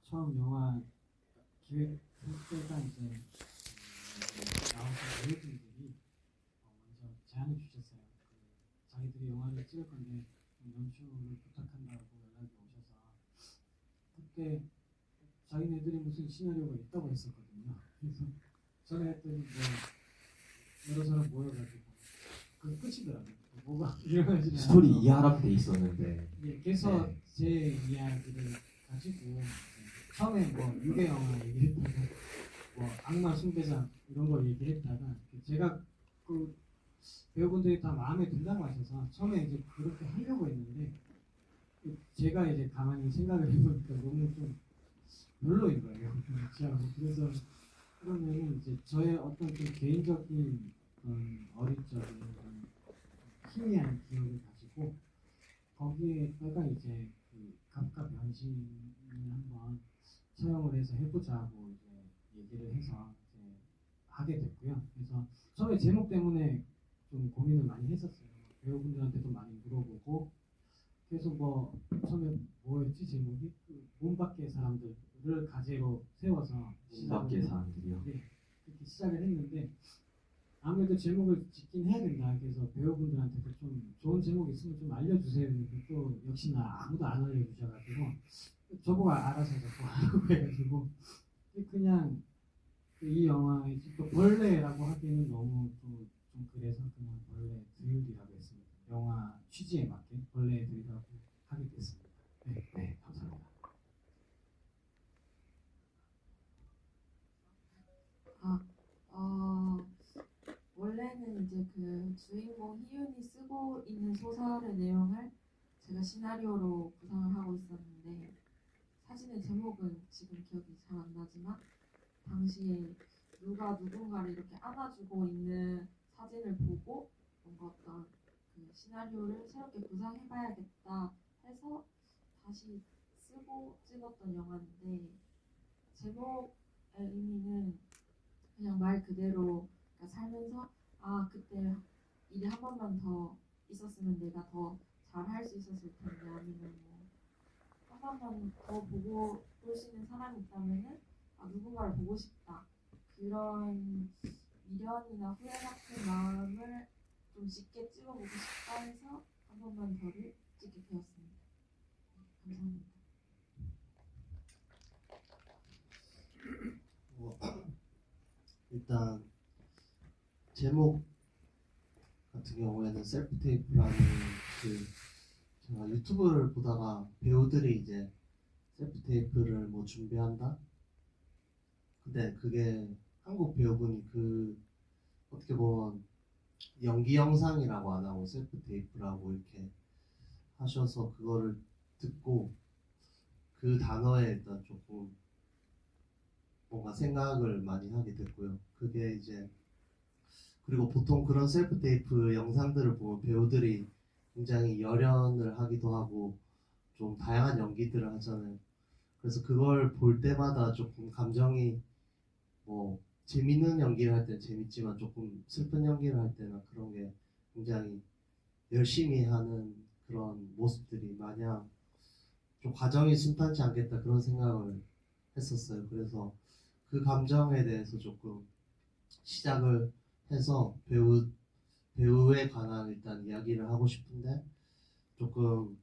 처음 영화 기획할 때가 이제 나오신 배우분들이 먼저 제안을 주셨어요. 자기들이 영화를 찍을 건데 연출을 부탁한다고 연락이 오셔서 그때 자기네들이 무슨 시나리오가 있다고 했었거든요. 그래서 전에 했더니 뭐 여러 사람 모여가지고 그 끝이더라고요. 뭐가 일어나지 스토리 이해하라고 돼 있었는데. 예, 그래서 제 이야기를 가지고 처음에 뭐 유괴 영화 얘기했다가 뭐 악마 숭배자 이런 걸 얘기했다가 제가 그 배우분들이 다 마음에 든다고 하셔서 처음에 이제 그렇게 하려고 했는데 제가 이제 가만히 생각을 해보니까 너무 좀 별로인 거예요. 그래서 그러면 이제 저의 어떤 좀 개인적인 어릴 적인 희미한 기억을 가지고 거기에다가 이제 그 감가 변신을 한번 사용을 해서 해보자고 이제 얘기를 해서 이제 하게 됐고요. 그래서 처음에 제목 때문에 좀 고민을 많이 했었어요. 배우분들한테도 많이 물어보고 그래서 뭐 처음에 뭐였지 제목이 문 밖의 사람들을 가제로 세워서 문 밖의 사람들이요. 네, 그렇게 시작을 했는데 아무래도 제목을 짓긴 해야 된다. 그래서 배우분들한테도 좀 좋은 제목 있으면 좀 알려주세요. 근데 또 역시나 아무도 안 알려주셔가지고 저보고 알아서 자꾸 하라고 해가지고 그냥 이 영화의 또 벌레라고 하기에는 너무 또 좀 그래서 그냥 벌레 들이라고 했습니다. 영화 취지에 맞게 벌레 들이라고 하게 됐습니다. 네, 네, 감사합니다. 원래는 이제 그 주인공 희윤이 쓰고 있는 소설의 내용을 제가 시나리오로 구상을 하고 있었는데 사진의 제목은 지금 기억이 잘 안 나지만 당시에 누가 누군가를 이렇게 안아주고 있는 사진을 보고 뭔가 어떤 그 시나리오를 새롭게 구상해봐야겠다 해서 다시 쓰고 찍었던 영화인데 제목의 의미는 그냥 말 그대로 그러니까 살면서 아 그때 일이 한 번만 더 있었으면 내가 더 잘할 수 있었을 텐데 아니면 뭐 한 번만 더 보고 볼 수 있는 사람이 있다면은 아 누군가를 보고 싶다 그런 미련이나 후회 같은 마음을 좀 쉽게 찍어보고 싶다 해서 한 번만 더를 찍게 되었습니다. 감사합니다. 일단 제목 같은 경우에는 셀프 테이프라는 그 제가 유튜브를 보다가 배우들이 이제 셀프 테이프를 뭐 준비한다. 근데 그게 한국 배우분이 그 어떻게 보면 연기 영상이라고 안 하고 셀프 테이프라고 이렇게 하셔서 그거를 듣고 그 단어에 일단 조금 뭔가 생각을 많이 하게 됐고요. 그게 이제 그리고 보통 그런 셀프 테이프 영상들을 보면 배우들이 굉장히 열연을 하기도 하고 좀 다양한 연기들을 하잖아요. 그래서 그걸 볼 때마다 조금 감정이 뭐 재밌는 연기를 할 때는 재밌지만 조금 슬픈 연기를 할 때는 그런 게 굉장히 열심히 하는 그런 모습들이 마냥 좀 과정이 순탄치 않겠다 그런 생각을 했었어요. 그래서 그 감정에 대해서 조금 시작을 해서 배우에 관한 일단 이야기를 하고 싶은데 조금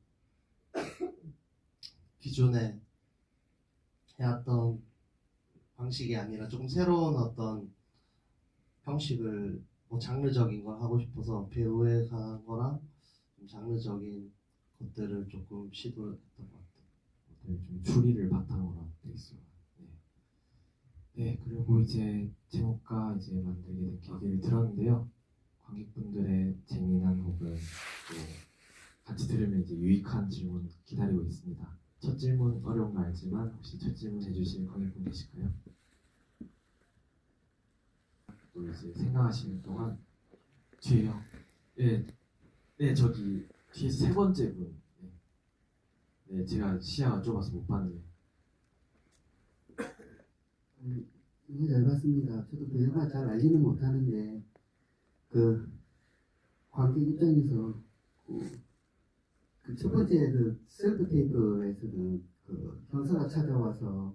기존에 해왔던 방식이 아니라 조금 새로운 어떤 형식을 뭐 장르적인 걸 하고 싶어서 배우에 관한 거랑 좀 장르적인 것들을 조금 시도를 했던 것 같아요. 네, 좀 추리를 바탕으로 돼 있어요. 네. 네, 그리고 이제 제목과 이제 만들게 된 계기를 들었는데요. 관객분들의 재미난 혹은 또 같이 들으면 이제 유익한 질문 기다리고 있습니다. 첫 질문 어려운 거 알지만 혹시 첫 질문 해주실 관객분 계실까요? 또 이제 생각하시는 동안 뒤에요. 네, 네 저기 뒤에서 세 번째 분. 네, 네 제가 시야가 좁아서 못 봤네요. 너무 잘 봤습니다. 저도 그 영화 잘 알지는 못하는데 그 관객 입장에서 그 첫 번째 그 셀프 테이프에서는 그 그 형사가 찾아와서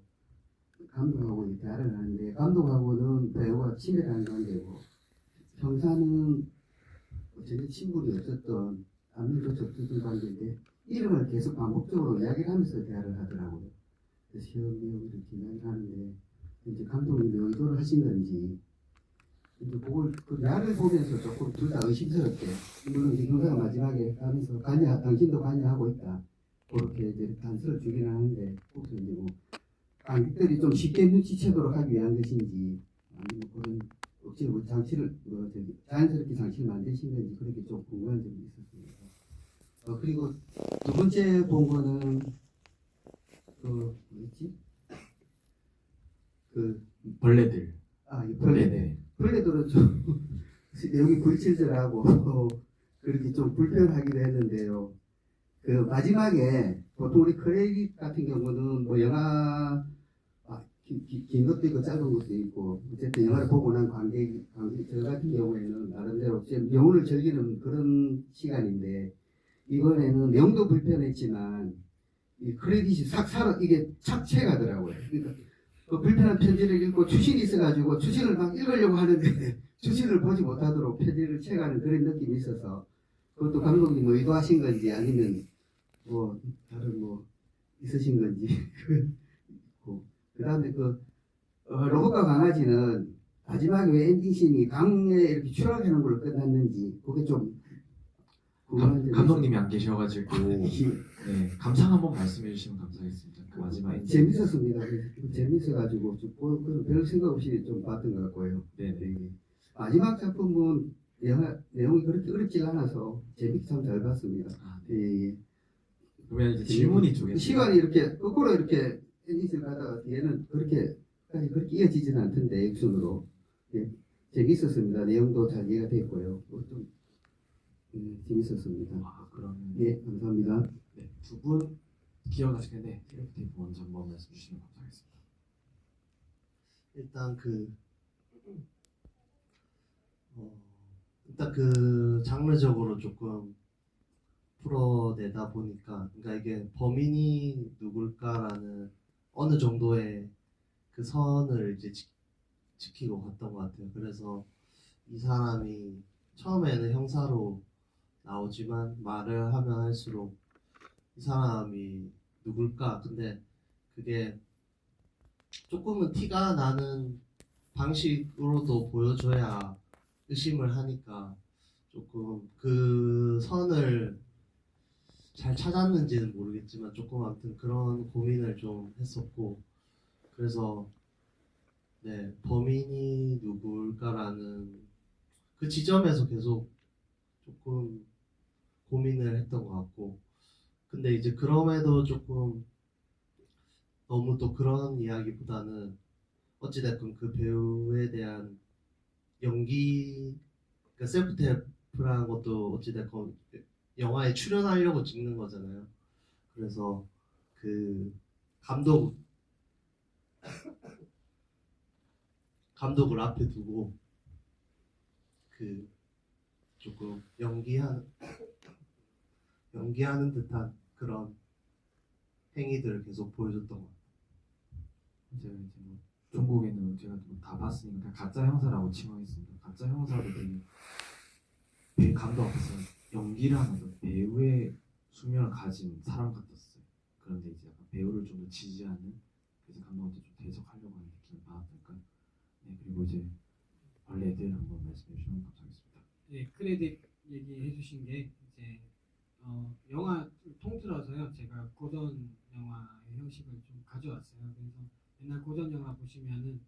감독하고 대화를 하는데 감독하고는 배우가 친밀한 관계고 형사는 전혀 친분이 없었던 안면조차 없었던 관계인데 이름을 계속 반복적으로 이야기를 하면서 대화를 하더라고요. 그래서 시험이라고 이렇게 이야기를 하는데 이제 감독님이 의도를 하신 건지 이제 그걸 그 대화를 보면서 조금 둘 다 의심스럽게 물론 이제 형사가 마지막에 하면서 당신도 관여하고 있다 그렇게 이제 단서를 주긴 하는데 거기서 이제 뭐 관객들이 좀 쉽게 눈치채도록 하기 위한 것인지 아니면 그런 억지로 뭐 장치를 자연스럽게 장치를 만드신 건지 그렇게 좀 궁금한 점이 있었습니다. 그리고 두 번째 본 거는 그 뭐였지? 벌레들. 이 벌레. 네네. 벌레들은 좀 내용이 불친절하고 그렇게 좀 불편하기도 했는데요. 그 마지막에 보통 우리 크레딧 같은 경우는 뭐 영화 긴 것도 있고 짧은 것도 있고 어쨌든 영화를 보고 난 저 같은 경우에는 나름대로 영혼을 즐기는 그런 시간인데 이번에는 내용도 불편했지만 이 크레딧이 싹 살아 이게 착취가더라고요. 그러니까 그 불편한 편지를 읽고 추신이 있어가지고 추신을 막 읽으려고 하는데 추신을 보지 못하도록 편지를 채가는 그런 느낌이 있어서 그것도 감독님 의도하신 건지 아니면 뭐 다른 뭐 있으신 건지 그 다음에 로봇과 강아지는 마지막에 왜 엔딩씬이 강에 이렇게 추락하는 걸로 끝났는지 그게 좀 감독님이 안 계셔가지고 네, 감상 한번 말씀해 주시면 감사하겠습니다. 그 마지막에 재밌었습니다. 재밌어가지고 별 생각 없이 좀 봤던 것 같고요. 네네. 마지막 작품은 영화 내용이 그렇게 어렵지 않아서 재밌게 참 잘 봤습니다. 예. 그러면 이제 질문이 쪽에 시간이 이렇게 거꾸로 이렇게 엔딩을 가다가 뒤에는 그렇게 이어지지는 않던데 액션으로 재밌었습니다. 내용도 잘 이해가 됐고요. 좀 재밌었습니다. 그럼 예, 감사합니다. 네, 두 분 기억나시겠네. 셀프테이프 먼저 한번 말씀 주시면 감사하겠습니다. 일단 일단 그 장르적으로 조금 풀어내다 보니까 그러니까 이게 범인이 누굴까라는 어느 정도의 그 선을 이제 지키고 갔던 것 같아요. 그래서 이 사람이 처음에는 형사로 나오지만 말을 하면 할수록 이 사람이 누굴까? 근데 그게 조금은 티가 나는 방식으로도 보여줘야 의심을 하니까 조금 그 선을 잘 찾았는지는 모르겠지만 조금 아무튼 그런 고민을 좀 했었고 그래서 네 범인이 누굴까라는 그 지점에서 계속 조금 고민을 했던 것 같고 근데 이제 그럼에도 조금 너무 또 그런 이야기보다는 어찌됐건 그 배우에 대한 연기 그러니까 셀프테이프라는 것도 어찌됐건 영화에 출연하려고 찍는 거잖아요. 그래서 그 감독을 앞에 두고 그 조금 연기하는 듯한 그런 행위들을 계속 보여줬던 것 같아요. 제가 이제 뭐 중국에는 제가 다 봤으니까 가짜 형사라고 칭하겠습니다. 가짜 형사들이 감독 앞에서 연기를 하면서 배우의 수명을 가진 사람 같았어요. 그런데 이제 약간 배우를 좀 더 지지하는 그래서 감독한테 좀 대적하려고 하는 느낌을 받았달까요? 네 그리고 이제 벌레들 한번 말씀해 주시면 감사하겠습니다. 예, 크레딧 얘기해 주신 게 이제 영화 통틀어서요. 제가 고전 영화의 형식을 좀 가져왔어요. 그래서 옛날 고전 영화 보시면은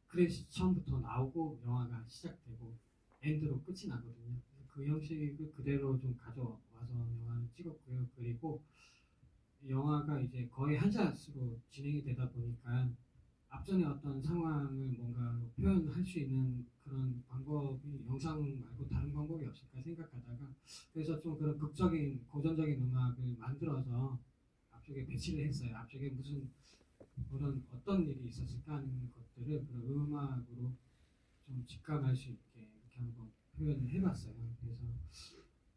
크레딧이 처음부터 나오고 영화가 시작되고 엔드로 끝이 나거든요. 그 형식을 그대로 좀 가져와서 영화를 찍었고요. 그리고 영화가 이제 거의 한샷으로 진행이 되다 보니까 앞전에 어떤 상황을 뭔가 표현할 수 있는 그런 방법이 영상 말고 다른 방법이 없을까 생각하다가 그래서 좀 그런 극적인 고전적인 음악을 만들어서 앞쪽에 배치를 했어요. 앞쪽에 무슨 그런 어떤 일이 있었을까 하는 것들을 그런 음악으로 좀 직감할 수 있게 이렇게 한번 표현을 해봤어요. 그래서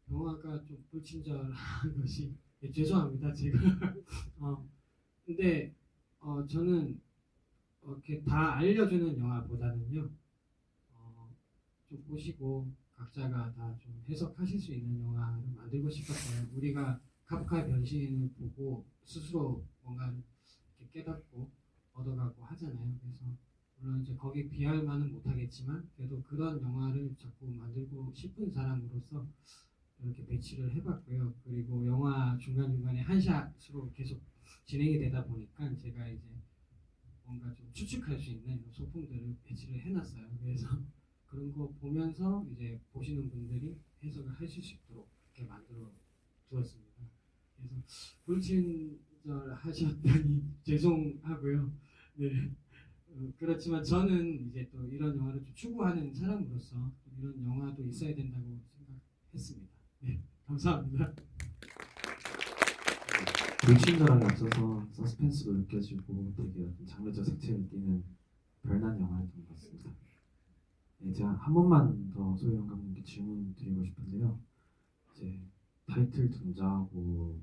영화가 좀 불친절한 것이 죄송합니다. 제가 근데 저는 이렇게 다 알려주는 영화보다는요, 좀 보시고 각자가 다 좀 해석하실 수 있는 영화를 만들고 싶었어요. 우리가 카프카의 변신을 보고 스스로 뭔가 이렇게 깨닫고 얻어가고 하잖아요. 그래서 물론 이제 거기에 비할 만은 못하겠지만 그래도 그런 영화를 자꾸 만들고 싶은 사람으로서 이렇게 배치를 해봤고요. 그리고 영화 중간중간에 한 샷으로 계속 진행이 되다 보니까 제가 이제 뭔가 좀 추측할 수 있는 소품들을 배치를 해놨어요. 그래서 그런 거 보면서 이제 보시는 분들이 해석을 하실 수 있도록 이렇게 만들어 두었습니다. 그래서 불친절 하셨다니 죄송하고요. 네. 그렇지만 저는 이제 또 이런 영화를 좀 추구하는 사람으로서 이런 영화도 있어야 된다고 생각했습니다. 네, 감사합니다. 불친절함이 앞서서 서스펜스도 느껴지고 되게 어떤 장르적 색채를 띠는 별난 영화였던 것 같습니다. 네, 제가 한 번만 더 소영 감독님께 질문 드리고 싶은데요. 이제 타이틀 등장하고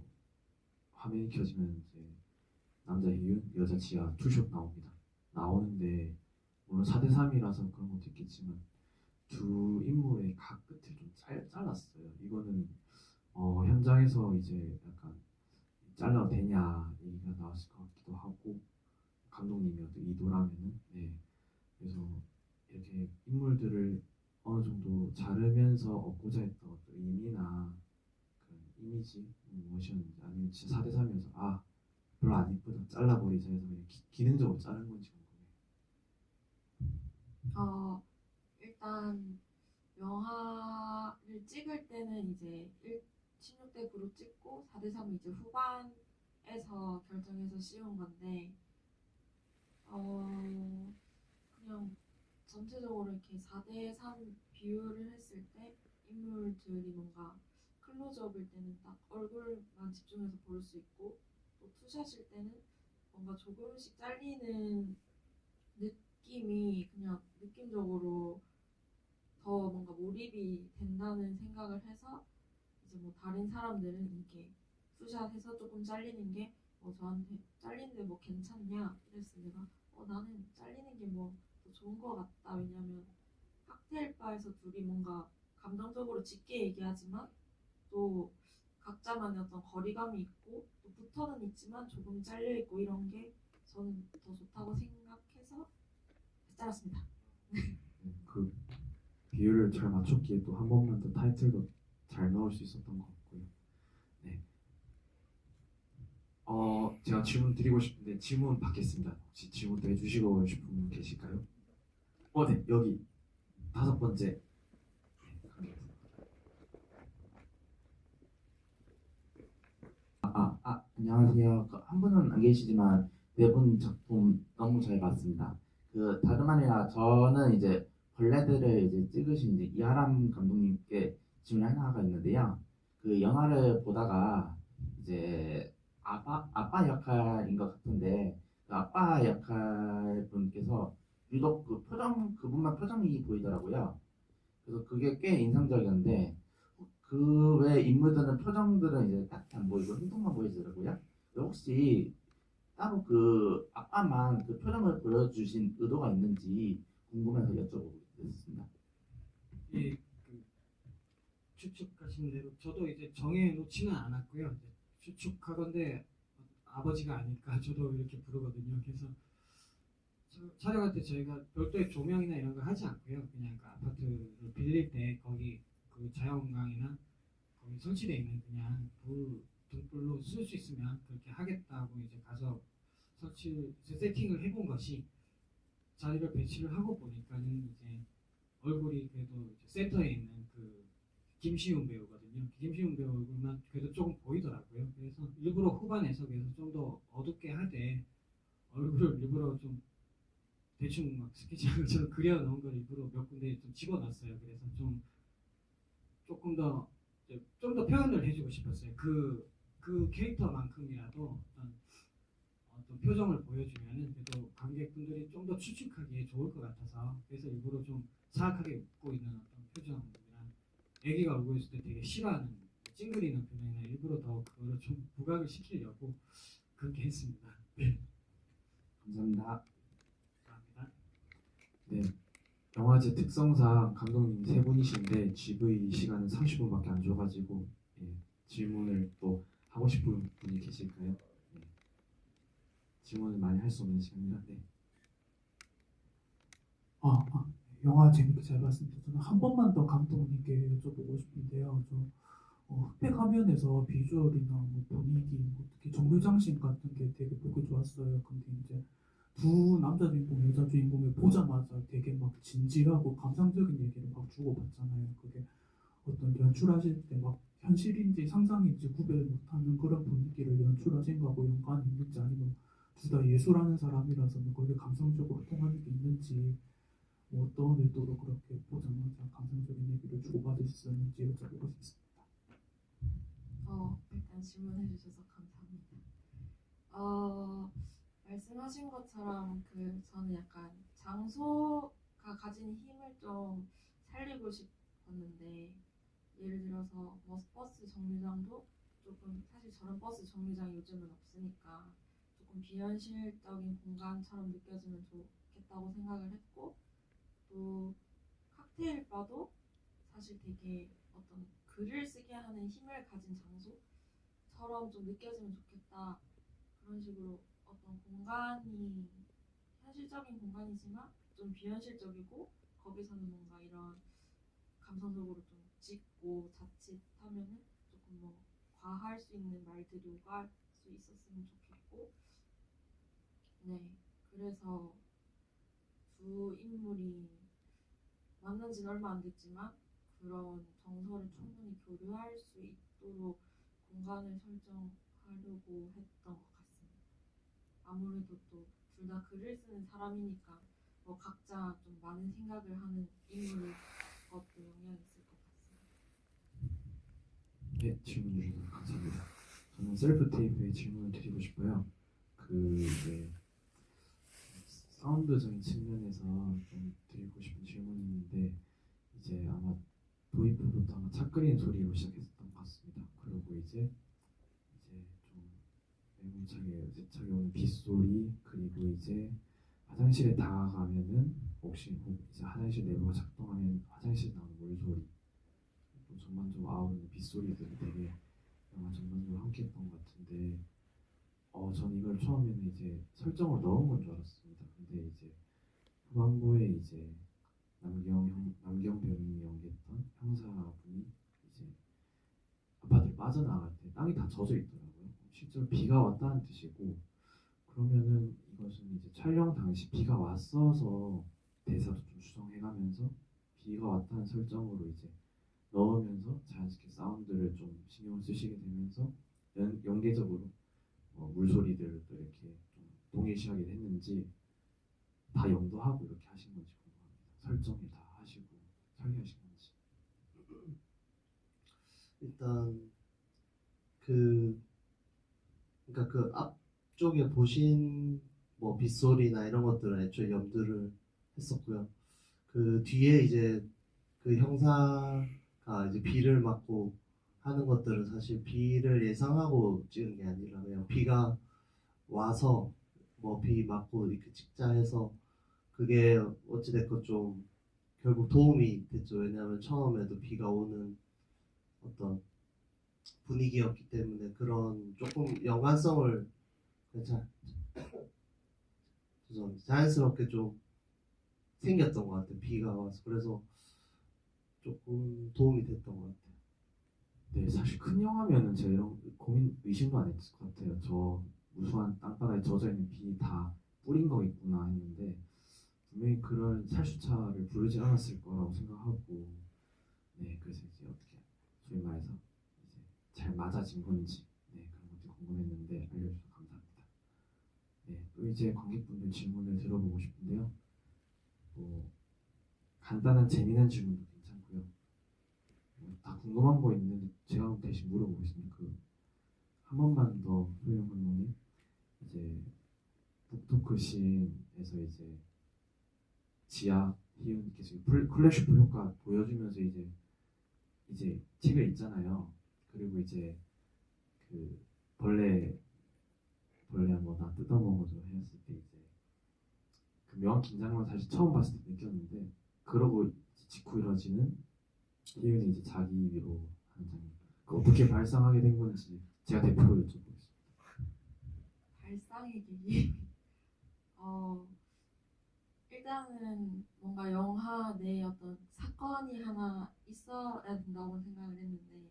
화면이 켜지면 이제 남자 희윤, 여자 지아 투샷 나옵니다. 나오는데 물론 4대3이라서 그런 것도 있겠지만 두 인물의 각 끝을 좀 잘랐어요. 이거는 현장에서 이제 약간 잘라도 되냐 얘기가 나왔을 것 같기도 하고 감독님이 어떤 의도라면은 네. 그래서 이렇게 인물들을 어느 정도 자르면서 얻고자 했던 어떤 의미나 그런 이미지 무엇이었는지 아니면 진짜 4대3이어서 아 별로 안 이쁘다 잘라버리자 해서 그냥 기능적으로 자른 건지 궁금해요. 일단 영화를 찍을 때는 이제 16대 9로 찍고 4대3을 이제 후반에서 결정해서 씌운 건데 그냥 전체적으로 이렇게 4대3 비율을 했을 때 인물들이 뭔가 클로즈업일 때는 딱 얼굴만 집중해서 볼 수 있고 또 투샷일 때는 뭔가 조금씩 잘리는 느낌이 그냥 느낌적으로 더 뭔가 몰입이 된다는 생각을 해서 이제 뭐 다른 사람들은 이렇게 투샷해서 조금 잘리는 게 저한테 잘리는데 뭐 괜찮냐 이랬을 때 내가 나는 잘리는 게 뭐 더 좋은 것 같다. 왜냐면 칵테일 바에서 둘이 뭔가 감정적으로 짙게 얘기하지만 또 각자만의 어떤 거리감이 있고 또 붙어는 있지만 조금 잘려 있고 이런 게 저는 더 좋다고 생각해서 잘랐습니다. 그 비율을 잘 맞췄기에 또 한 번만 더 타이틀도 잘 넣을 수 있었던 것 같고요. 네. 제가 질문 드리고 싶은데 질문 받겠습니다. 혹시 질문 더 해주시고 싶은 분 계실까요? 네 여기 5번째. 안녕하세요. 한 분은 안 계시지만 네 분 작품 너무 잘 봤습니다. 그 다름 아니라 저는 이제 벌레들을 이제 찍으신 이제 이하람 감독님께 질문 하나가 있는데요. 그 영화를 보다가 이제 아빠 역할인 것 같은데 그 아빠 역할 분께서 유독 그 그분만 표정이 보이더라고요. 그래서 그게 꽤 인상적이었는데 그 외 인물들은 표정들은 이제 딱히 안 보이고 행동만 보이더라고요. 혹시 따로 그 아빠만 그 표정을 보여주신 의도가 있는지 궁금해서 여쭤보겠습니다. 예, 그 추측하신 대로 저도 이제 정해 놓지는 않았고요. 이제 추측하건대 아버지가 아닐까 저도 이렇게 부르거든요. 그래서 촬영할 때 저희가 별도의 조명이나 이런 거 하지 않고요. 그냥 그 아파트를 빌릴 때 거기 그 자연광이나 거기 설치되어 있는 그냥 등불로 쓸 수 있으면 그렇게 하겠다고 이제 가서 세팅을 해본 것이 자리를 배치를 하고 보니까는 이제 얼굴이 그래도 이제 센터에 있는 그 김시훈 배우거든요. 김시훈 배우 얼굴만 그래도 조금 보이더라고요. 그래서 일부러 후반 해석에서 좀 더 어둡게 하되 얼굴을 일부러 좀 대충 막 스케치하고 그려 놓은 걸 일부러 몇 군데 좀 집어넣었어요. 그래서 조금 더 좀 더 표현을 해주고 싶었어요. 그 캐릭터만큼이라도 어떤 표정을 보여주면은 그래도 관객분들이 좀 더 추측하기에 좋을 것 같아서 그래서 일부러 좀 사악하게 웃고 있는 어떤 표정이나 애기가 울고 있을 때 되게 싫어하는 찡그리는 표정이나 일부러 더 그거를 좀 부각을 시키려고 그렇게 했습니다. 감사합니다. 감사합니다. 네, 영화제 특성상 감독님 세 분이신데 GV 시간은 30분밖에 안 줘가지고 예, 질문을 또 하고 싶은 분이 계실까요? 네. 질문을 많이 할 수 없는 시간이라. 네. 영화 재밌게 잘 봤습니다. 저는 한 번만 더 감독님께 여쭤보고 싶은데요. 흑백 화면에서 비주얼이나 뭐 분위기, 뭐 특히 정류장신 같은 게 되게 보기 좋았어요. 근데 이제 두 남자 주인공, 여자 주인공을 보자마자 되게 막 진지하고 감상적인 얘기를 막 주고받잖아요. 그게 어떤 연출하실 때 막 현실인지 상상인지 구별 못하는 그런 분위기를 연출하신 거하고 연관이 있는지 아니면 둘 다 예술하는 사람이라서 뭐 거기에 감성적으로 통하는 게 있는지 뭐 어떤 의도로 그렇게 보자마자 감성적인 얘기를 주고받을 수 있었는지 여쭤보고 싶습니다. 일단 질문해 주셔서 감사합니다. 말씀하신 것처럼 저는 약간 장소가 가진 힘을 좀 살리고 싶었는데 예를 들어서 뭐 버스 정류장도 조금 사실 저런 버스 정류장이 요즘은 없으니까 조금 비현실적인 공간처럼 느껴지면 좋겠다고 생각을 했고 또 칵테일 바도 사실 되게 어떤 글을 쓰게 하는 힘을 가진 장소처럼 좀 느껴지면 좋겠다. 그런 식으로 어떤 공간이 현실적인 공간이지만 좀 비현실적이고 거기서는 뭔가 이런 감성적으로 좀 짓고 자칫하면은 조금 뭐 과할 수 있는 말들이 오갈 수 있었으면 좋겠고 네 그래서 두 인물이 만난 지는 얼마 안 됐지만 그런 정서를 충분히 교류할 수 있도록 공간을 설정하려고 했던 것 같습니다. 아무래도 또 둘 다 글을 쓰는 사람이니까 뭐 각자 좀 많은 생각을 하는 인물일 것도 영향이 있을 것 같습니다. 네, 질문 주셔서 감사합니다. 저는 셀프 테이프에 질문을 드리고 싶어요. 이제 사운드적인 측면에서 좀 드리고 싶은 질문이 있는데 이제 아마 도입부부터 아마 차 끓이는 소리로 시작했었던 것 같습니다. 그리고 이제 좀 매몰차게 오는 빗소리 그리고 이제 화장실에 다가가면은 혹시 이제 화장실 내부가 작동하면 화장실에 나오는 물소리 또 전반적으로 아우르는 빗소리들이 되게 영화 전반적으로 함께했던 것 같은데 전 이걸 처음에는 이제 설정을 넣은 건 줄 알았습니다. 근데 이제 후반부에 이제 남경 배우님이 연기했던 형사분이 이제 아파트를 빠져나갈 때 땅이 다 젖어 있더라고요. 실제로 비가 왔다는 뜻이고 그러면은 이것은 이제 촬영 당시 비가 왔어서 대사도 좀 수정해가면서 비가 왔다는 설정으로 이제 넣으면서 자연스럽게 사운드를 좀 신경을 쓰시게 되면서 연계적으로 물소리들도 이렇게 좀 동일시하게 했는지 다 염두하고 이렇게 하신 건지 궁금합니다. 설정을 다 하시고 설계하신 건지. 일단 그러니까 그 앞쪽에 보신 뭐 빗소리나 이런 것들은 애초에 염두를 했었고요. 그 뒤에 이제 그 형사가 이제 비를 맞고 하는 것들은 사실 비를 예상하고 찍은 게 아니라 그냥 비가 와서 뭐 비 맞고 이렇게 찍자 해서 그게 어찌됐건 좀 결국 도움이 됐죠. 왜냐하면 처음에도 비가 오는 어떤 분위기였기 때문에 그런 조금 연관성을 죄송합니다. 자연스럽게 좀 생겼던 것 같아요. 비가 와서 그래서 조금 도움이 됐던 것 같아요. 네, 사실 큰 영화면은 제가 이런 고민 의심도 안 했을 것 같아요. 저 무수한 땅바닥에 젖어 있는 비 다 뿌린 거겠구나 했는데 분명히 그런 살수차를 부르지 않았을 거라고 생각하고 네, 그래서 이제 어떻게 소위 말해서 이제 잘 맞아진 건지 네, 그런 것도 궁금했는데 알려주셔서 감사합니다. 네, 또 이제 관객분들 질문을 들어보고 싶은데요. 뭐 간단한 재미난 질문도 괜찮고요. 다 궁금한 거 있는데 제가 대신 물어보겠습니다. 한 번만 더 소영 감독님 이제 북토크 씬에서 이제 지아 희은님께서 클래시프 효과 보여주면서 이제 책을 읽잖아요. 그리고 이제 그 벌레 벌레 뭐나 뜯어먹어줘 했을 때 이제 그 묘한 긴장감을 사실 처음 봤을 때 느꼈는데 그러고 직후 이뤄지는 희윤이 이제 자기 위로 하는 장면. 그 어떻게 발상하게 된 건지 제가 대표로 여쭤보겠습니다. 발상의 계기. 일단은 뭔가 영화 내에 어떤 사건이 하나 있어야 된다고 생각을 했는데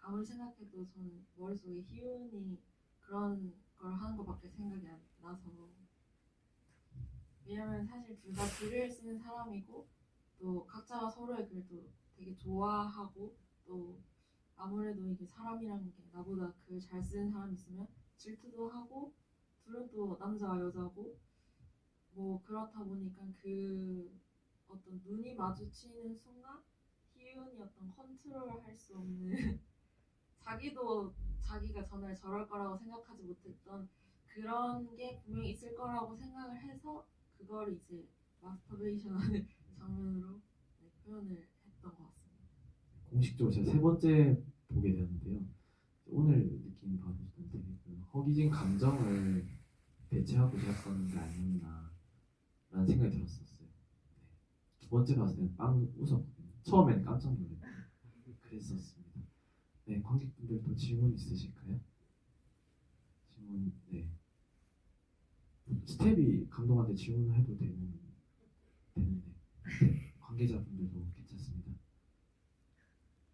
아무리 생각해도 저는 머릿속에 희운이 그런 걸 하는 것밖에 생각이 안 나서 왜냐면 사실 둘 다 글을 쓰는 사람이고 또 각자가 서로의 글도 되게 좋아하고 또 아무래도 이게 사람이라는 게 나보다 글 잘 쓰는 사람이 있으면 질투도 하고 둘은 또 남자와 여자고 뭐 그렇다 보니까 그 어떤 눈이 마주치는 순간 희운이 어떤 컨트롤할 수 없는 자기도 자기가 전날 저럴 거라고 생각하지 못했던 그런 게 분명히 있을 거라고 생각을 해서 그걸 이제 마스터베이션하는 장면으로 네, 표현을 했던 것 같습니다. 공식적으로 제가 세 번째 보게 되었는데요. 오늘 느낀 바로 저는 되게 그 허기진 감정을 대체하고자 했던 게 아니었나라는 생각이 들었었어요. 네. 두 번째 봤을 때는 빵 웃었거든요. 처음에는 깜짝 놀랐고 그랬었습니다. 네, 관객분들도 질문 있으실까요? 질문, 네. 스텝이 감독한테 질문을 해도 되는데 관계자분들도 괜찮습니다.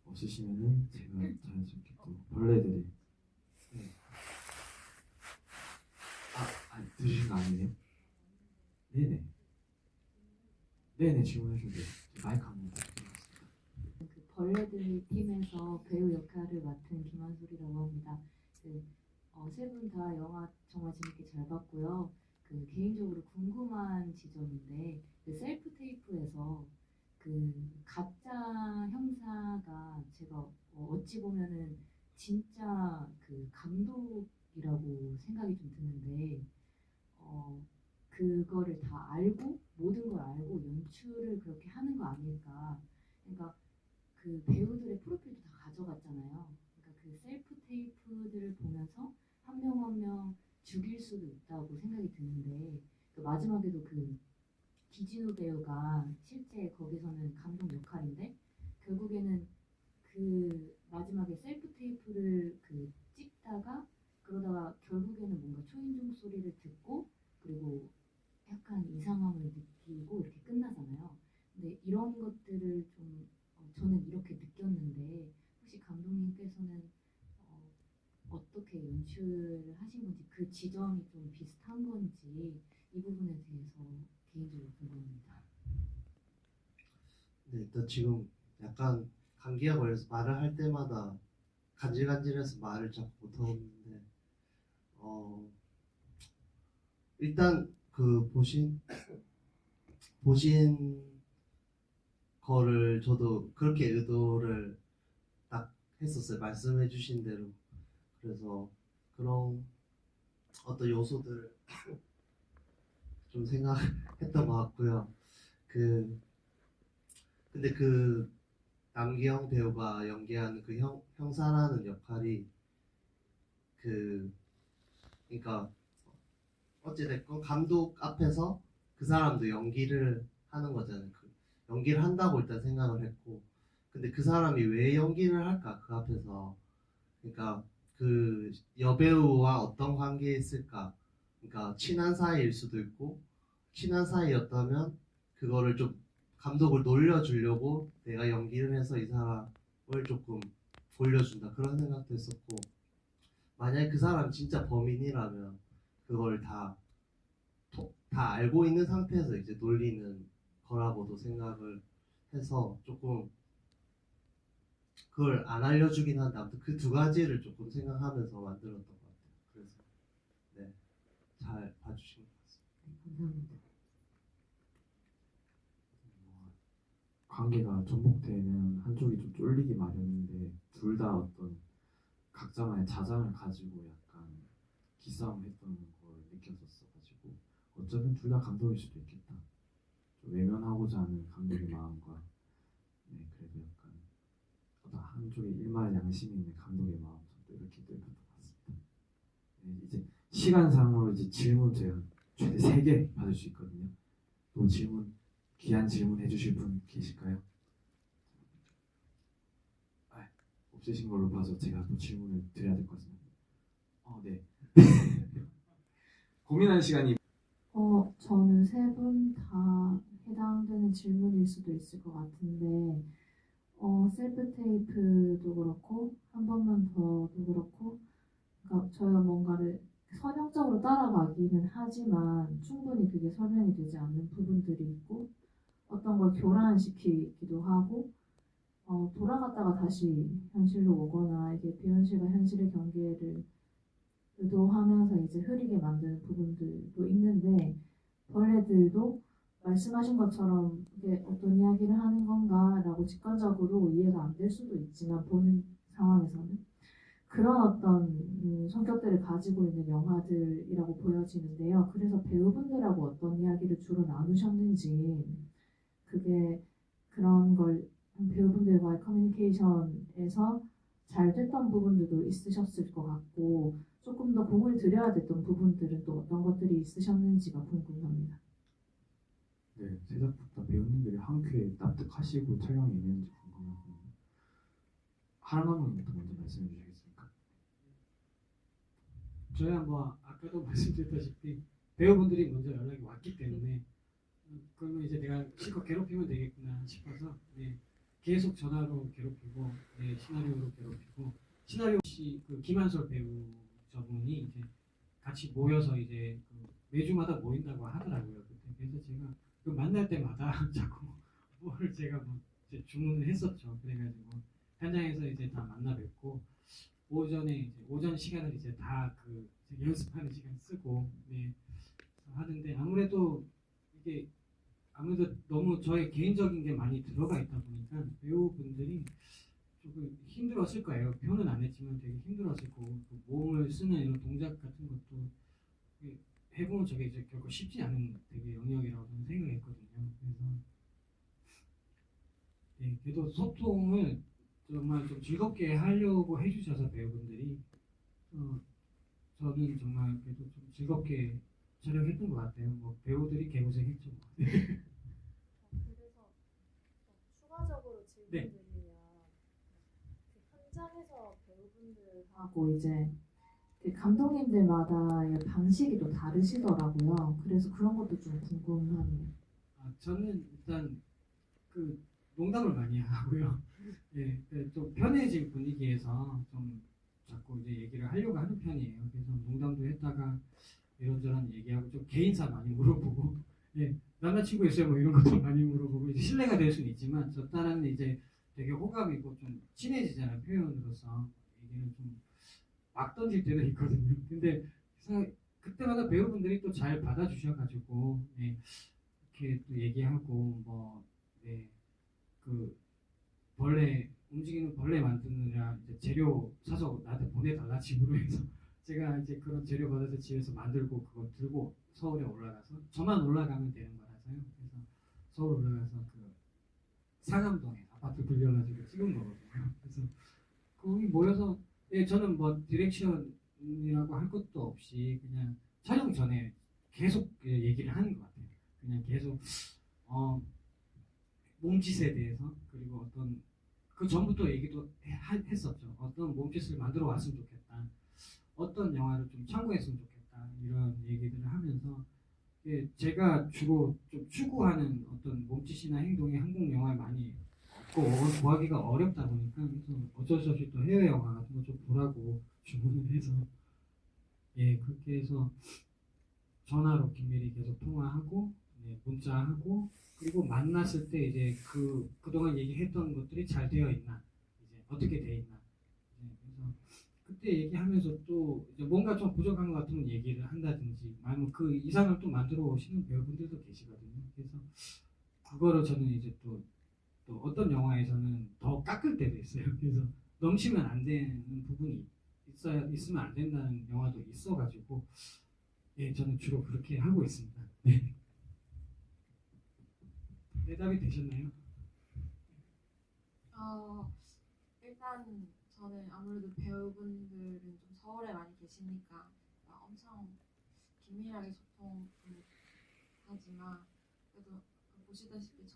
없으시면은 제가 자연스럽게 또 벌레들이 네. 들으신 거 아니에요? 네네. 네네 질문해 주세요. 마이크 한번 부탁드리겠습니다. 그 벌레들 팀에서 배우 역할을 맡은 김한솔이라고 합니다. 세 분 다 영화 정말 재밌게 잘 봤고요. 그 개인적으로 궁금한 지점인데 그 셀프 테이프에서 그 가짜 형사가 제가 어찌 보면은 진짜 그 감독이라고 생각이 좀 드는데 그거를 다 알고 모든 걸 알고 연출을 그렇게 하는 거 아닐까. 그러니까 그 배우들의 프로필도 다 가져갔잖아요. 그러니까 그 셀프 테이프들을 보면서 한 명 한 명 죽일 수도 있다고 생각이 드는데 그 마지막에도 그 기진우 배우가 실제 거기서는 감독 역할인데 결국에는 그 마지막에 셀프 테이프를 그 찍다가 그러다가 결국에는 뭔가 초인종 소리를 듣고 그리고 약간 이상함을 느끼고 이렇게 끝나잖아요. 근데 이런 것들을 좀 저는 이렇게 느꼈는데 혹시 감독님께서는 어떻게 연출을 하신 건지 그 지점이 좀 비슷한 건지 이 부분에 대해서 개인적으로 궁금합니다. 네, 일단 지금 약간 감기가 걸려서 말을 할 때마다 간질간질해서 말을 자꾸 못하고 있는데 일단 그 보신 거를 저도 그렇게 의도를 딱 했었어요. 말씀해 주신 대로. 그래서 그런 어떤 요소들을 좀 생각했던 것 같고요. 근데 그 남기영 배우가 연기하는 그 형사라는 역할이 그러니까 어찌됐건 감독 앞에서 그 사람도 연기를 하는 거잖아요. 그 연기를 한다고 일단 생각을 했고, 근데 그 사람이 왜 연기를 할까 그 앞에서. 그러니까 그 여배우와 어떤 관계에 있을까. 그러니까 친한 사이일 수도 있고, 친한 사이였다면 그거를 좀 감독을 놀려주려고 내가 연기를 해서 이 사람을 조금 돌려준다 그런 생각도 했었고, 만약에 그 사람 진짜 범인이라면 그걸 다 알고 있는 상태에서 이제 놀리는 거라고도 생각을 해서 조금 그걸 안 알려주긴 한데 아무튼 그 두 가지를 조금 생각하면서 만들었던 것 같아요. 그래서 네, 잘 봐주신 것 같습니다. 네, 감사합니다. 관계가 전복되면 한쪽이 좀 쫄리기 마련인데 둘 다 어떤 각자만의 자장을 가지고 약간 기싸움 했던 걸 느꼈었어가지고 어쩌면 둘 다 감독일 수도 있겠다. 좀 외면하고자 하는 감독의 마음과 네 그래도 약간 어떤 한쪽에 일말 양심이 있는 감독의 마음 또 이렇게 또 예뻤던 것 같습니다. 네, 이제 시간상으로 이제 질문 제가 최대 3개 받을 수 있거든요. 또 질문 귀한 질문 해주실 분 계실까요? 없으신 걸로 봐서 제가 또 질문을 드려야 될 것 같습니다. 네. 고민하는 시간이 저는 세 분 다 해당되는 질문일 수도 있을 것 같은데, 셀프 테이프도 그렇고, 한 번만 더도 그렇고, 그러니까 저희가 뭔가를 선형적으로 따라가기는 하지만 충분히 그게 설명이 되지 않는 부분들이 있고, 어떤 걸 교란시키기도 하고, 돌아갔다가 다시 현실로 오거나, 이게 비현실과 현실의 경계를 의도하면서 이제 흐리게 만드는 부분들도 있는데, 벌레들도 말씀하신 것처럼 이게 어떤 이야기를 하는 건가라고 직관적으로 이해가 안 될 수도 있지만 보는 상황에서는 그런 어떤 성격들을 가지고 있는 영화들이라고 보여지는데요. 그래서 배우분들하고 어떤 이야기를 주로 나누셨는지, 그게 그런 걸 배우분들과의 커뮤니케이션에서 잘 됐던 부분들도 있으셨을 것 같고, 조금 더 공을 들여야 됐던 부분들은 또 어떤 것들이 있으셨는지가 궁금합니다. 네, 제작부터 배우님들이 한 큐에 납득하시고 촬영이 있는지 궁금하거든요. 하나만부터 먼저 말씀해 주시겠습니까? 저야 뭐 아까도 말씀드렸다시피 배우분들이 먼저 연락이 왔기 때문에 그러면 이제 내가 실컷 괴롭히면 되겠구나 싶어서 계속 전화로 괴롭히고 시나리오로 괴롭히고 시나리오 씨 그 김한솔 배우 저분이 이제 같이 모여서 이제 그 매주마다 모인다고 하더라고요. 그래서 제가 그 만날 때마다 자꾸 뭘 제가 뭐 이제 주문을 했었죠. 그래가지고 현장에서 이제 다 만나 뵙고 오전에 이제 오전 시간을 이제 다 그 연습하는 시간 쓰고 하는데 아무래도 이게 아무래도 너무 저의 개인적인 게 많이 들어가 있다 보니까 배우분들이 조금 힘들었을 거예요. 표현은 안 했지만 되게 힘들었을 거고 그 몸을 쓰는 이런 동작 같은 것도 해보면 저게 이제 결코 쉽지 않은 되게 영역이라고 저는 생각했거든요. 그래서 그래도 소통을 정말 좀 즐겁게 하려고 해주셔서 배우분들이 저는 정말 그래도 좀 즐겁게 촬영했던 것 같아요. 뭐 배우들이 개고생했죠. 그래서 추가적으로 네. 질문드리면 그 현장에서 배우분들하고 하고 이제 그 감독님들마다의 방식이 또 다르시더라고요. 그래서 그런 것도 좀 궁금하네요. 저는 일단 그 농담을 많이 하고요. 좀 편해진 분위기에서 좀 자꾸 이제 얘기를 하려고 하는 편이에요. 그래서 농담도 했다가 이런저런 얘기하고 좀 개인사 많이 물어보고, 남자친구 있어요? 뭐 이런 것도 많이 물어보고 이제 신뢰가 될 수는 있지만 저 딸은 이제 되게 호감이고 좀 친해지잖아요. 표현으로서 얘기는 좀 막 던질 때도 있거든요. 근데 그때마다 배우분들이 또 잘 받아주셔가지고 이렇게 또 얘기하고 그 벌레 움직이는 벌레 만드느라 이제 재료 사서 나한테 보내달라 집으로 해서 제가 이제 그런 재료 받아서 집에서 만들고 그걸 들고 서울에 올라가서 저만 올라가면 되는 거라서요. 그래서 서울 올라가서 그 상암동에 아파트 빌려가지고 찍은 거거든요. 그래서 거기 모여서 저는 뭐 디렉션이라고 할 것도 없이 그냥 촬영 전에 계속 얘기를 하는 것 같아요. 그냥 계속 몸짓에 대해서 그리고 어떤 그 전부터 얘기도 했었죠. 어떤 몸짓을 만들어 왔으면 좋겠다. 어떤 영화를 좀 참고했으면 좋겠다. 이런 얘기들을 하면서 제가 주로 좀 추구하는 어떤 몸짓이나 행동이 한국 영화에 많이 없고 구하기가 어렵다 보니까 그래서 어쩔 수 없이 또 해외 영화 같은 거 좀 보라고 주문을 해서 그렇게 해서 전화로 긴밀히 계속 통화하고 문자하고 그리고 만났을 때 이제 그동안 얘기했던 것들이 잘 되어 있나 이제 어떻게 돼 있나 그래서 그때 얘기하면서 또 이제 뭔가 좀 부족한 것 같으면 얘기를 한다든지 아니면 그 이상을 또 만들어 오시는 배우분들도 계시거든요. 그래서 그거를 저는 이제 또 어떤 영화에서는 더 깎을 때도 있어요. 그래서 넘치면 안 되는 부분이 있으면 안 된다는 영화도 있어가지고 저는 주로 그렇게 하고 있습니다. 대답이 되셨나요? 일단 저는 아무래도 배우분들은 좀 서울에 많이 계시니까 엄청 긴밀하게 소통을 하지만 그래도 보시다시피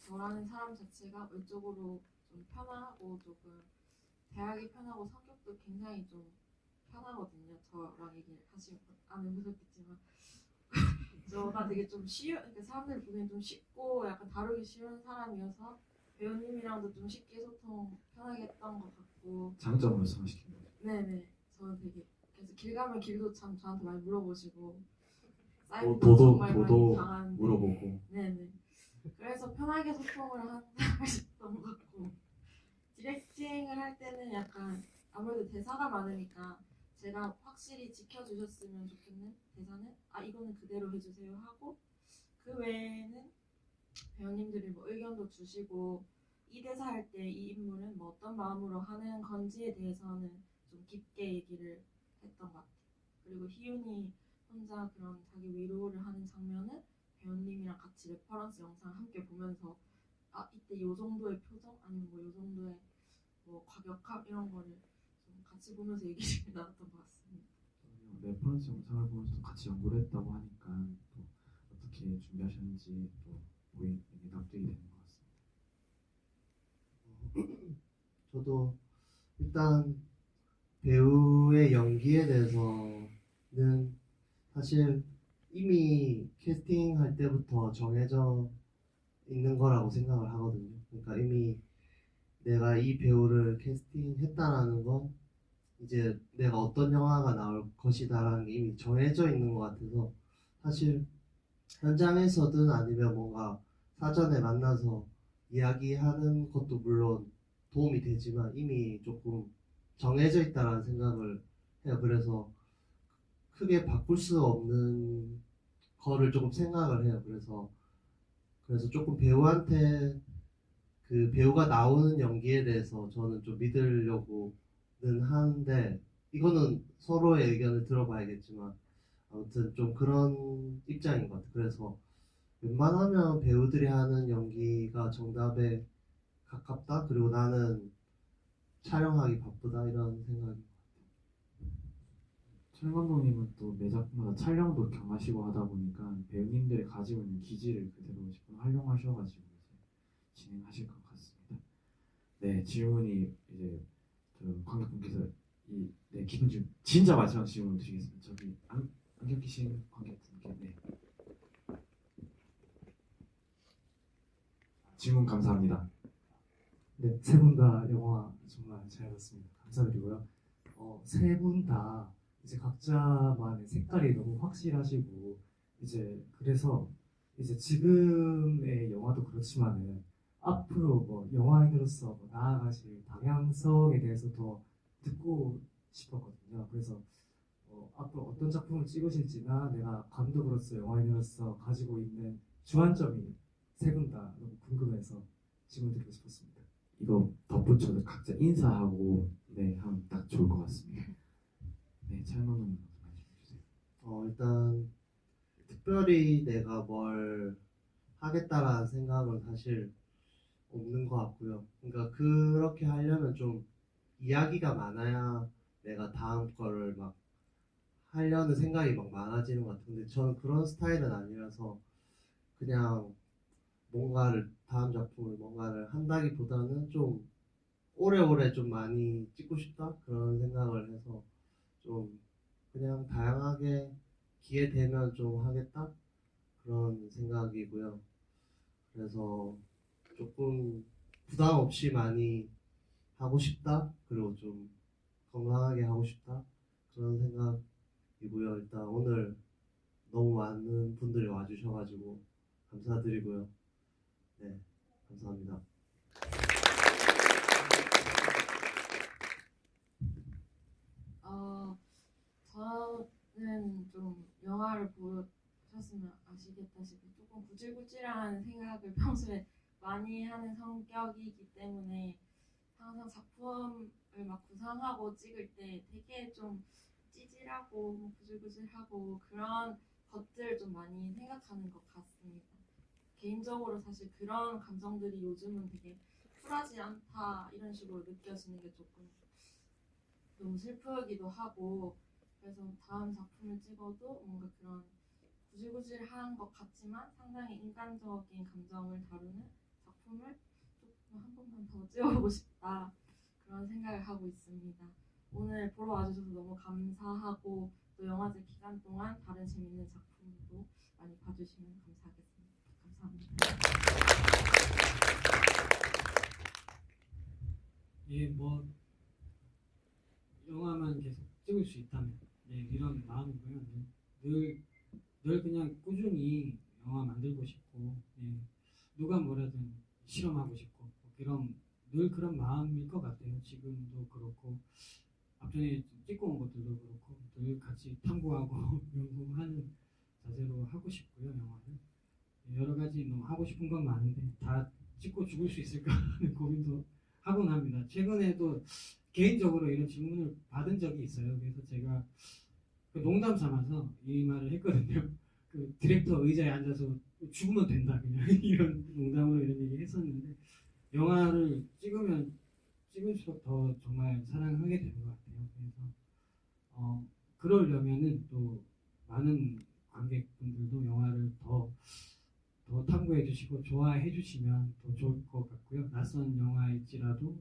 저라는 사람 자체가 외적으로 좀 편하고 조금 대하기 편하고 성격도 굉장히 좀 편하거든요. 저랑 얘기하시면 안 무섭겠지만 저가 되게 좀 그러니까 사람들 보기엔 좀 쉽고 약간 다루기 쉬운 사람이어서 배우님이랑도 좀 쉽게 소통 편하게 했던 것 같고 장점으로 성시킨 거죠. 네네 저는 되게 그래서 길 가면 길도 참 저한테 많이 물어보시고 도도 정말 많이 도도 당하는데 물어보고 네네 그래서 편하게 소통을 하셨던 것 같고 디렉팅을 할 때는 약간 아무래도 대사가 많으니까 제가 확실히 지켜주셨으면 좋겠는 대사는 이거는 그대로 해주세요 하고 그 외에는 배우님들이 뭐 의견도 주시고 이 대사 할 때 이 인물은 뭐 어떤 마음으로 하는 건지에 대해서는 좀 깊게 얘기를 했던 것 같아요. 그리고 희윤이 혼자 그런 자기 위로를 하는 장면은 배우님이랑 같이 레퍼런스 영상 함께 보면서 이때 요 정도의 표정 아니면 뭐 요 정도의 뭐 과격함 이런 거를 좀 같이 보면서 얘기를 나눴던 것 같습니다. 레퍼런스 영상을 보면서 같이 연구를 했다고 하니까 또 어떻게 준비하셨는지 또 납득이 되는 것 같습니다. 저도 일단 배우의 연기에 대해서는 사실 이미 캐스팅할 때부터 정해져 있는 거라고 생각을 하거든요. 그러니까 이미 내가 이 배우를 캐스팅했다라는 건 이제 내가 어떤 영화가 나올 것이다라는 게 이미 정해져 있는 것 같아서 사실 현장에서든 아니면 뭔가 사전에 만나서 이야기하는 것도 물론 도움이 되지만 이미 조금 정해져 있다라는 생각을 해요. 그래서 크게 바꿀 수 없는 거를 조금 생각을 해요. 그래서 조금 배우한테 그 배우가 나오는 연기에 대해서 저는 좀 믿으려고는 하는데 이거는 서로의 의견을 들어봐야겠지만 아무튼 좀 그런 입장인 것 같아요. 그래서 웬만하면 배우들이 하는 연기가 정답에 가깝다. 그리고 나는 촬영하기 바쁘다 이런 생각이. 촬영 감독님은 또 매 작품마다 촬영도 경하시고 하다 보니까 배우님들이 가지고 있는 기질을 그대로 10분 활용하셔가지고 이제 진행하실 것 같습니다. 네, 질문이 이제 저 관객분께서 기분 좀 진짜 마지막 질문 드리겠습니다. 저기 안경 끼신 관객분께 질문 감사합니다. 네, 세 분 다 영화 정말 잘 봤습니다. 감사드리고요. 세 분 다 이제 각자만의 색깔이 너무 확실하시고 이제 그래서 이제 지금의 영화도 그렇지만은 앞으로 뭐 영화인으로서 뭐 나아가실 방향성에 대해서 더 듣고 싶었거든요. 그래서 앞으로 어떤 작품을 찍으실지나 내가 감독으로서 영화인으로서 가지고 있는 주안점이 세 분 다 너무 궁금해서 질문 드리고 싶었습니다. 이거 덧붙여서 각자 인사하고 하면 딱 좋을 것 같습니다. 네, 촬영 감독님 말씀해 주세요. 일단 특별히 내가 뭘 하겠다라는 생각은 사실 없는 것 같고요. 그러니까 그렇게 하려면 좀 이야기가 많아야 내가 다음 거를 막 하려는 생각이 막 많아지는 것 같은데 저는 그런 스타일은 아니라서 그냥 다음 작품을 뭔가를 한다기보다는 좀 오래오래 좀 많이 찍고 싶다 그런 생각을 해서 좀 그냥 다양하게 기회 되면 좀 하겠다 그런 생각이고요. 그래서 조금 부담 없이 많이 하고 싶다 그리고 좀 건강하게 하고 싶다 그런 생각이고요. 일단 오늘 너무 많은 분들이 와주셔가지고 감사드리고요. 네, 감사합니다. 저는 좀 영화를 보셨으면 아시겠다시피 조금 구질구질한 생각을 평소에 많이 하는 성격이기 때문에 항상 작품을 막 구상하고 찍을 때 되게 좀 찌질하고 뭐 구질구질하고 그런 것들을 좀 많이 생각하는 것 같습니다. 개인적으로 사실 그런 감정들이 요즘은 되게 쿨하지 않다 이런 식으로 느껴지는 게 조금 너무 슬프기도 하고 그래서 다음 작품을 찍어도 뭔가 그런 구질구질한 것 같지만 상당히 인간적인 감정을 다루는 작품을 조금 한 번만 더 찍어보고 싶다 그런 생각을 하고 있습니다. 오늘 보러 와주셔서 너무 감사하고 또 영화제 기간 동안 다른 재밌는 작품도 많이 봐주시면 감사하겠습니다. 감사합니다. 예, 뭐 영화만 계속 찍을 수 있다면 이런 마음이고요. 늘 그냥 꾸준히 영화 만들고 싶고 누가 뭐라든 실험하고 싶고 늘 그런 마음일 것 같아요. 지금도 그렇고 앞전에 찍고 온 것들도 그렇고 늘 같이 탐구하고 연구하는 자세로 하고 싶고요. 영화를 여러 가지 뭐 하고 싶은 건 많은데 다 찍고 죽을 수 있을까 하는 고민도 하곤 합니다. 최근에도 개인적으로 이런 질문을 받은 적이 있어요. 그래서 제가 농담 삼아서 이 말을 했거든요. 그 디렉터 의자에 앉아서 죽으면 된다 그냥 이런 농담으로 이런 얘기 했었는데 영화를 찍으면 찍을수록 더 정말 사랑하게 되는 것 같아요. 그래서 그러려면은 또 많은 관객분들도 영화를 더 탐구해 주시고 좋아해 주시면 더 좋을 것 같고요. 낯선 영화일지라도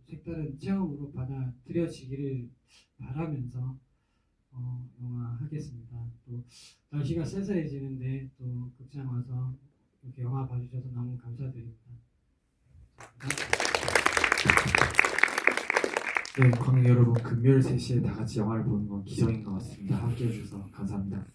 색다른 체험으로 받아들여지기를 바라면서 영화 하겠습니다. 또 날씨가 쌀쌀해지는데 또 극장 와서 이렇게 영화 봐주셔서 너무 감사드립니다. 네, 관객 여러분, 금요일 3시에 다 같이 영화를 보는 건 기적인 것 같습니다. 함께 해주셔서 감사합니다.